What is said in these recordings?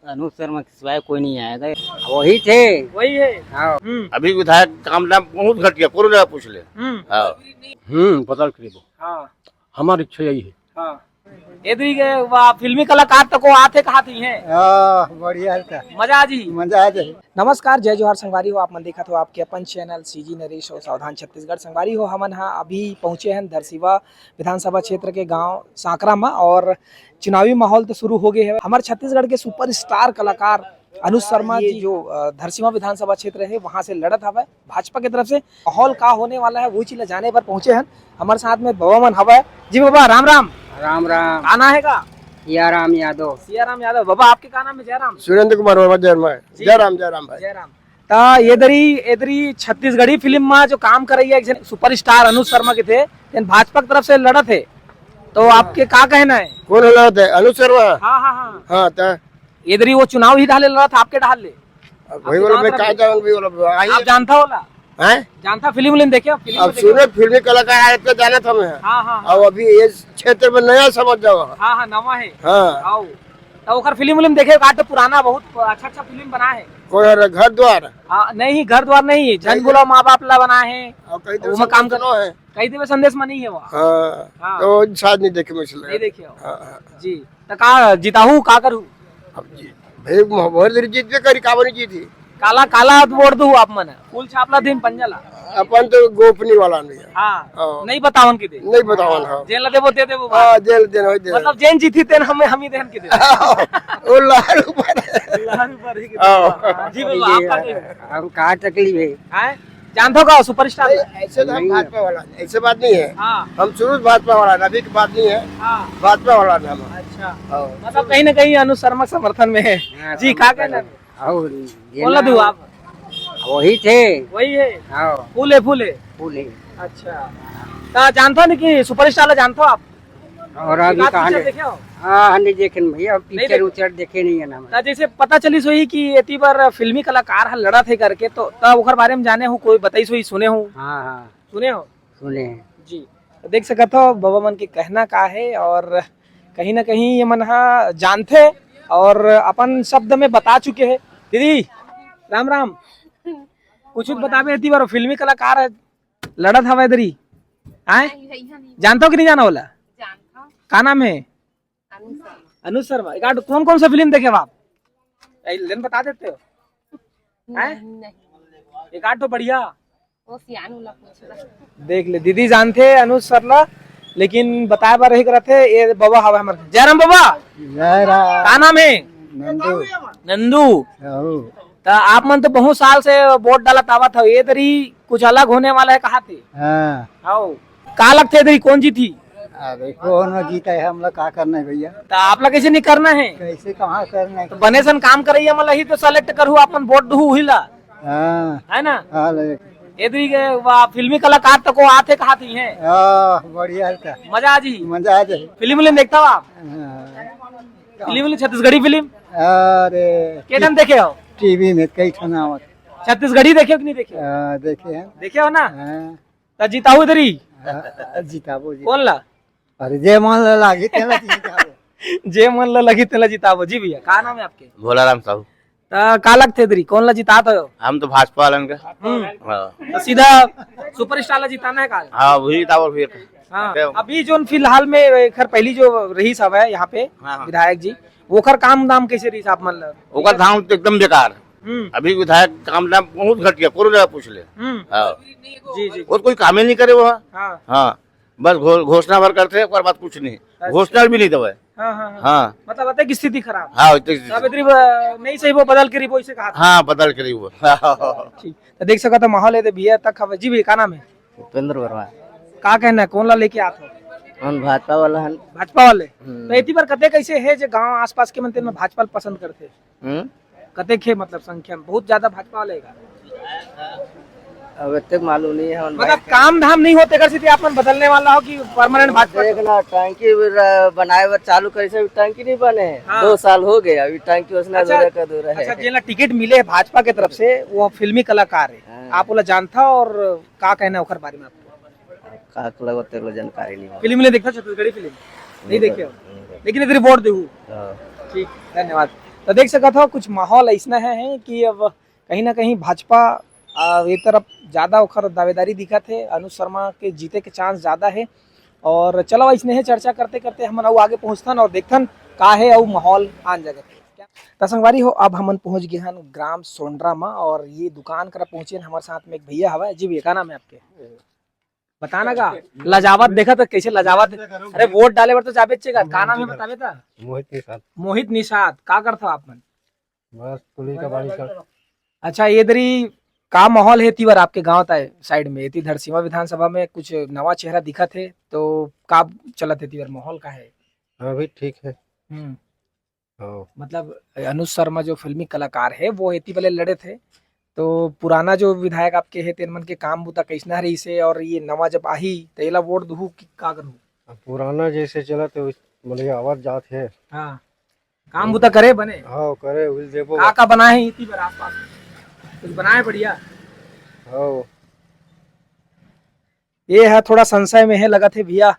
अनूप शर्मा के सिवाय कोई नहीं आएगा। वही थे। वही है। हाँ। अभी विधायक काम नाम बहुत घटिया, पूरी जगह पूछ ले। हाँ। बदल करीब हाँ हमारी इच्छा यही है। हाँ इधरी के फिल्मी कलाकार तक को आते कहा थी हैं। बढ़िया था, मजा आ जी। मजा आ जाए। नमस्कार, जय जोहार संगवारी हो। आप मन देखा तो आपके अपन चैनल सीजी नरेश और सावधान छत्तीसगढ़ संगवारी हो। हमन अभी पहुंचे हैं धरसीवा विधानसभा क्षेत्र के गांव सांकरा में और चुनावी माहौल तो शुरू हो गए है। हमारे छत्तीसगढ़ के सुपरस्टार कलाकार अनुज शर्मा जी जो धरसीवा विधानसभा क्षेत्र है वहां से लड़त हवा भाजपा की तरफ से। माहौल का होने वाला है वो चीज जाने पर पहुंचे हैं। हमारे साथ में बाबा मन हवा जी। बाबा राम राम। राम राम। आना है का सियाराम यादव। सियाराम यादव। बाबा आपके का नाम है? जयराम। सुरेंद्र कुमार वर्मा जयराम भाई। जयराम। ये छत्तीसगढ़ी फिल्म में जो काम कर रही है सुपरस्टार अनुज शर्मा के थे, भाजपा की तरफ से लड़ा थे, तो आपके क्या कहना है? कौन लड़ा थे? अनुज शर्मा। हाँ हाँ हाँ हाँ तो इधर वो चुनाव ही डाले लड़ा था, आपके डाल ले वही वाला मैं क्या जानूं, वही वाला आप जानता होला हैं? जानता फिल्म देखे? अब सुने फिल्मी कलाकार आए तो जाना था मैं। हाँ हाँ अब अभी इस क्षेत्र में नया समझ जाओ। हाँ हाँ नवा है। हाँ आओ तो ओकर फिल्म देखे का तो पुराना बहुत अच्छा फिल्म बना है। कोई घर द्वार नहीं, घर द्वार नहीं, जन बोलो माँ बाप ला बना है, वो काम करना है, कई देवे संदेश में नहीं है वो। हाँ तो शायद नहीं देखे मुझे नहीं देखे जी। तो का जिताहू का करूँ? अब जी भाई बहुत देर जीत भी करी काबनी जीती। काला काला वोट दू आप मन फूल छापला दिन पंजला अपन तो गोपनी वाला नहीं है। हाँ नहीं बतावन के दे नहीं बतावन। हाँ जेल देबो दे देबो। हाँ जेल देना दे मतलब जेन जीती तेन हम ही देन के दे वो लारू पर ही के दे। जी बाबा आपका हम कहा तकलीफ है जानते हो का सुपरस्टार? ऐसे तो हम भाजपा वाला ऐसे बात नहीं है। हाँ हम शुरू से भाजपा वाला, अभी की बात नहीं है। हाँ भाजपा वाला नाम। अच्छा मतलब कहीं ना कहीं अनुज शर्मा समर्थन में है जी। क्या कहना बोला दू आप? वही थे। वही है। हाँ फूले फूले फूले। अच्छा तो जानते हो नहीं कि सुपरस्टार जानते हो आप? और अभी कहाँ देखे हो? हाँ नहीं देखे भैया, पिक्चर उचर देखे नहीं है ना। तो जैसे पता चली सोई कि एती बार फिल्मी कलाकार हल लड़ा थे करके, तो तब ओकर बारे में जाने हो कोई बताई सोई? सुने हो? हाँ हाँ सुने हो? सुने हैं जी। तो देख सकते हो बाबा मन के कहना का है और कहीं ना कहीं ये मन जानते और अपन शब्द में बता चुके हैं। दीदी राम राम। कुछ बतावे एती बार फिल्मी कलाकार लड़ा था इधर ही आए, जानता हो कि नहीं जाना वाला? का नाम है? अनुज शर्मा। एक कौन कौन सा फिल्म देखे आप? लेन बता देते हो? एक आठ तो बढ़िया देख ले। दीदी जानते हैं अनुज शर्मा, लेकिन बताए बार रही करते ये बाबा हवा हमारे। जयराम बाबा। का नाम है? नंदू। नंदू। तो आप मन तो बहुत साल से वोट डाला तावा था, ये तरी कुछ अलग होने वाला है कहा थे? हाँ का लगते इधर कौन जीती? अरे कौन जीता है, हम लोग क्या करना है भैया? तो आप लोग कैसे नहीं करना है? कैसे कहाँ करना है? तो बने सन काम करिए मतलब ही तो सेलेक्ट करू अपन वोट दू हिला है ना। इधर के फिल्मी कलाकार तो को आते कहा थी हैं। बढ़िया था, मजा आ जी। मजा आ जाए। फिल्म देखता हो आप? Film Chhattisgarhi film? अरे के टाइम देखे हो? टीवी में कई खाना छत्तीसगढ़ी देखे हो कि नहीं देखे? देखे हैं। देखे हो ना? तो जीताऊ इधर ही जीताबो जी। कौन ला? अरे जे मन लगी जे मन लगी तेला जीताबो जी। भैया का नाम है आपके? भोलाराम साहू। का लगते इधर कौन ला जिता हो? हम तो भाजपा वालन का। तो सीधा सुपरस्टार ला जिताना है का? हाँ वही टावर फिर। हाँ अभी जो फिलहाल में खर पहली जो रही सब है यहाँ पे विधायक जी, वो खर काम दाम कैसे रही आप मन? ओकर धाम तो एकदम बेकार। अभी विधायक काम नाम बहुत घटिया, पूरी जगह पूछ ले। जी जी। वो कोई काम ही नहीं करे वो। हाँ हाँ बस घोषणा भर करते और बात कुछ नहीं। घोषणा भी नहीं दबे। हाँ मतलब बताए की स्थिति खराब। हाँ नहीं सही वो बदल के रिबो से कहा। हाँ बदल के वो। ठीक तो देख सका तो माहौल है भैया तक हवा जी। भैया का नाम है? उपेंद्र वर्मा। का कहना है कौन ला लेके आते हो? हम भाजपा वाला है। भाजपा वाले तो इतनी बार कते कैसे है जो गांव आसपास के मंदिर में भाजपा पसंद करते कते खे मतलब संख्या में बहुत ज्यादा भाजपा वाले का? अब तक मालूम नहीं है। मतलब काम धाम नहीं होते कर आप बदलने वाला हो कि परमानेंट भाजपा? देखना टंकी बनाए बर चालू करे से टंकी नहीं बने हैं। 2 साल हो गए अभी टंकी उसने अधूरा है। अच्छा जिला टिकट मिले भाजपा की तरफ से वो फिल्मी कलाकार है, आप बोला जानता और का कहना है बारे में आपको? का जानकारी नहीं। फिल्म नहीं देखता छत्तीसगढ़ी फिल्म नहीं देखे हो, लेकिन इधर वोट दे। ठीक धन्यवाद। तो देख सकत हो कुछ माहौल ऐसा है कि अब कहीं ना कहीं भाजपा ये तरफ ज्यादा ओखर दावेदारी दिखत है, अनुज शर्मा के जीते के चांस ज्यादा है। और चलो इसने है चर्चा करते करते हम आगे पहुंचथन और देखथन का है और माहौल आन जगह। तो संगवारी हो अब हमन पहुंच गए हन ग्राम सोंडरा में और ये दुकान कर पहुंचे हमारे साथ में एक भैया हवा। जी भैया का नाम है आपके? बताना का लजावत देखा तो कैसे लजावत। अरे वोट डाले बर तो जाबे चेगा का नाम है बताबे ता? मोहित निषाद। मोहित निषाद का करता आप मन? बस पुलिस का बाड़ी का। अच्छा ये दरी का माहौल है तीवर आपके गांव ताए साइड में ये धरसीमा विधानसभा में कुछ नवा चेहरा दिखत है तो का चलत है तीवर माहौल का है? अभी ठीक है। मतलब अनुज शर्मा जो फिल्मी कलाकार है वो इतनी पहले लड़े थे तो पुराना जो विधायक आपके है तेन मन के काम बुता कैसना रही से और ये नवा जब आही तो एला वोट दहू कि का करू? पुराना जैसे चला तो मतलब आवाज जात है। हाँ काम बुता करे बने। हाँ करे उस देखो का बनाए हैं इतनी बार आसपास कुछ बनाए बढ़िया। हाँ ये है थोड़ा संशय में है लगा थे भैया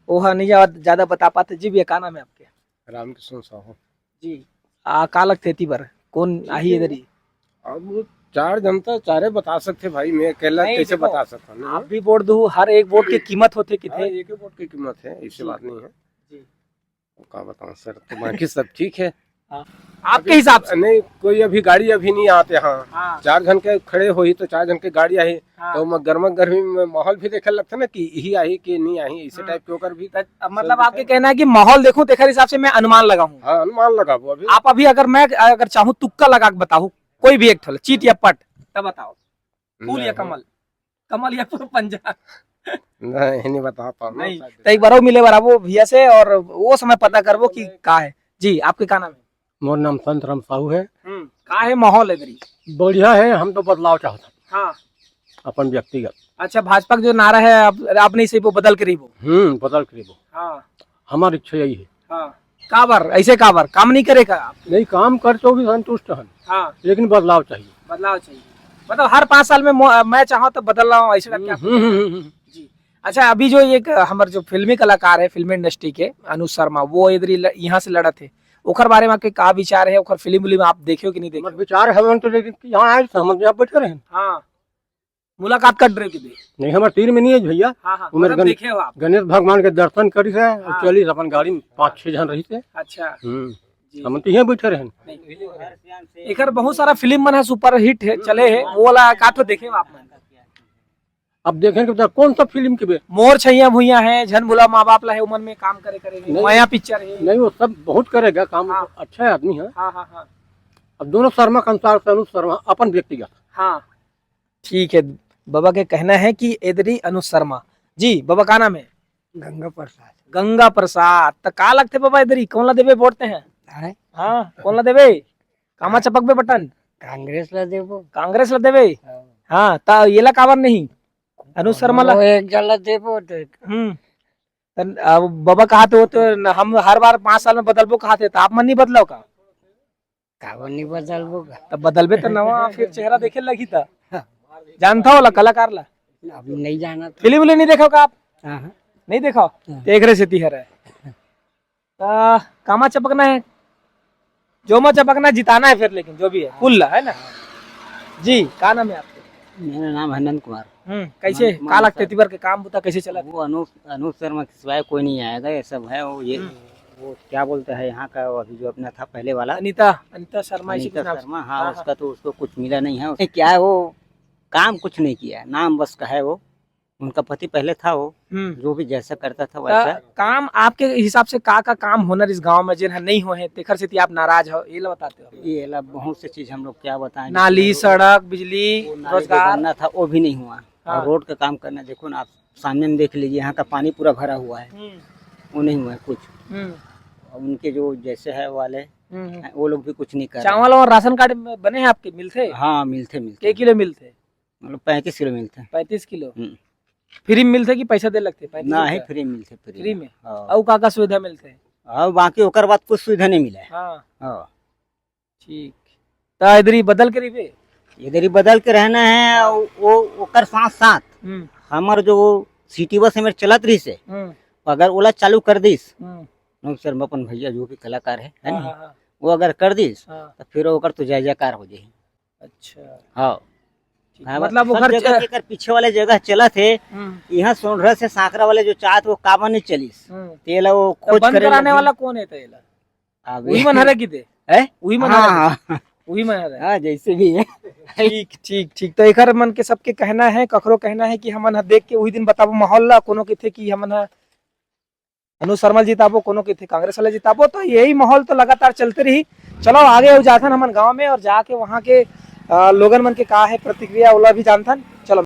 वो नहीं ज्यादा बता पाते। जी भैया का नाम है आपके? रामकृष्ण साहू जी का लगते थी बार कौन आही इधर ही? अब चार जनता चारे बता सकते भाई, मैं अकेला नहीं, कैसे देखो, बता सकता हूँ? आप भी वोट दो, हर एक वोट की कीमत होती हाँ, कितने? एक ही वोट की कीमत है, ऐसी जी। बात नहीं है। जी। तो क्या बताऊँ सर, तो बाकी सब ठीक है। आपके हिसाब से? नहीं कोई अभी गाड़ी अभी नहीं आते। हाँ हाँ, 4 जन के खड़े हुई तो 4 जन के गाड़ी आई हाँ। तो गर्मा गर्मी में माहौल भी देखे लगता ना कि यही आई कि नहीं आई, इसी टाइप के होकर भी। मतलब आपके कहना है कि माहौल देखूं देखा हिसाब से मैं अनुमान लगाऊं। हाँ अनुमान लगा वो अभी। आप अभी अगर चाहूँ तुक्का लगा के बताऊं कोई भी एक ठोल चीट या पट तब बताओ फूल या कमल, कमल या पंजा? नहीं बता पाऊँ नहीं तो एक बार मिले बार वो भैया से और वो समय पता करवो कि का है। जी आपके का नाम है? मोर नाम संत राम साहू है। का है माहौल इधर? बढ़िया है, हम तो बदलाव चाहता हाँ अपन व्यक्तिगत। अच्छा भाजपा का जो नारा है आपने इसे वो बदल के वो? बदल करीबो। हाँ हमारी इच्छा यही है। हाँ का बार ऐसे का बार काम नहीं करेगा आप? नहीं काम कर तो भी संतुष्ट है, हाँ लेकिन बदलाव चाहिए। बदलाव चाहिए मतलब हर 5 साल में मैं चाहूँ तो बदल रहा हूँ ऐसे लगता है? जी अच्छा अभी जो एक हमारे जो फिल्मी कलाकार है फिल्म इंडस्ट्री के अनुज शर्मा वो इधर यहाँ से लड़ा थे ओखर बारे में आपके का विचार है? ओखर फिल्म आप देखे हो कि नहीं देखे? मत विचार है तो लेकिन यहाँ आए हम यहाँ बैठे रहे। हाँ मुलाकात कर रहे कितने? नहीं हमारे तीर में नहीं है भैया। हाँ हाँ उमेर मतलब देखे हो आप? गणेश भगवान के दर्शन करी है और हाँ। चली अपन गाड़ी में 5-6 जन रही थे। अच्छा जी। हम तो यहाँ बैठे रहे। एकर बहुत सारा फिल्म मन है सुपर हिट है चले है वो वाला का तो देखे हो आप? अब देखेंगे तो कौन सा फिल्म के मोर छैया भुइया है झन भुला माँ बाप ला है उमन में काम करेंगे नहीं। माया पिक्चर है। नहीं वो सब बहुत करेगा काम। हाँ। अच्छा है आदमी है। हाँ हाँ हाँ अब दोनों शर्मा के अनुसार से अनुज शर्मा अपन व्यक्तिगत। हाँ ठीक है बाबा के कहना है कि इधरी अनुज शर्मा। जी बाबा का नाम है? गंगा प्रसाद। गंगा प्रसाद तो का लगते बाबा इधरी कौन ला देवे वोट हैं? हाँ कौन ला देवे? कामा चपक बे बटन कांग्रेस ला देबो। कांग्रेस ला देवे। हाँ तो ये ला काबर नहीं अनुज शर्मा ला? एक जला देबो। अब बाबा कहा तो हम हर बार 5 साल में बदलबो कहा थे तो आप मन नहीं बदलाओ का? काबर नहीं बदलबो? तब बदलबे तो नवा फिर चेहरा देखे लगी था। जानता हो ला कलाकार ला? अभी नहीं जाना। फिल्म नहीं देखो का आप? हाँ। नहीं देखो देख रहे से है कामा चपकना है जो मैं चपकना जिताना है फिर लेकिन जो भी है फुल है ना। जी का नाम है आपका? मेरा नाम है नंद कुमार। कैसे का लगते तिबर के काम बुता कैसे चला? वो अनुज शर्मा के सिवाय कोई नहीं आएगा, ये सब है वो ये वो क्या बोलते हैं यहाँ का अभी जो अपना था पहले वाला अनीता शर्मा इसी अनीता के नाम से। शर्मा। हाँ उसका तो उसको कुछ मिला नहीं है। उसने क्या है वो काम कुछ नहीं किया, नाम बस का है। वो उनका पति पहले था वो जो भी जैसा करता था वैसा। काम आपके हिसाब से का काम होनर इस गांव में जिन नहीं हुए हैं तेखर से आप नाराज हो ये बताते हो? ये ला बहुत से चीज हम लोग क्या बताएं। नाली सड़क बिजली रोजगार बनना था वो भी नहीं हुआ। हाँ। और रोड का काम करना देखो ना आप सामने में देख लीजिए, यहाँ का पानी पूरा भरा हुआ है, वो नहीं हुआ है कुछ। और उनके जो जैसे है वाले वो लोग भी कुछ नहीं कर रहे। चावल और राशन कार्ड बने हैं आपके मिलते? हाँ मिलते के किलो मिलते? मतलब 35 किलो मिलते। 35 किलो फ्री में मिलते कि पैसा दे लगते? ना ही फ्री मिलते। फ्री में हाँ। और का सुविधा मिलते? और बाकी ओकर बाद कुछ सुविधा नहीं मिला है। हाँ हाँ ठीक तो इधर ही बदल कर इधर ही बदल के रहना है। वो ओकर साथ साथ हमार जो सिटी बस हमारे चलत रही से अगर ओला चालू कर दीस अनुज शर्मा अपन भैया जो भी कलाकार है ना, वो अगर कर दीस हाँ, तो फिर ओकर तो जय जयकार हो जाए। अच्छा हाँ ठीक, मतलब वो सब घर जगह के कर पीछे वाले जगह चला थे, यहाँ सोनभद्र से सांकरा वाले जो चाहत वो काबा नहीं चलीस, तेला वो तो खोज बंद करे कराने लगी। वाला कौन है तेला? अभी- वही मन हरे की थे, है? वही मन हाँ, हरे हाँ, वही मन हरे। हाँ, जैसे भी है। ठीक ठीक ठीक, तो एकर मन के सबके कहना है, ककरो कहना है कि हमन ह देख के वही दिन बताबो माहौल ला, कोनो के थे कि हमन ह अनु शर्मा जिताबो, कोनो के थे कांग्रेस वाले जिताबो, तो यही माहौल तो लगातार चलते रही। चलो आगे हो जाथन हमन गांव में और जाके वहाँ के लोगन मन के का है प्रतिक्रिया ओला भी जानथन। चलो।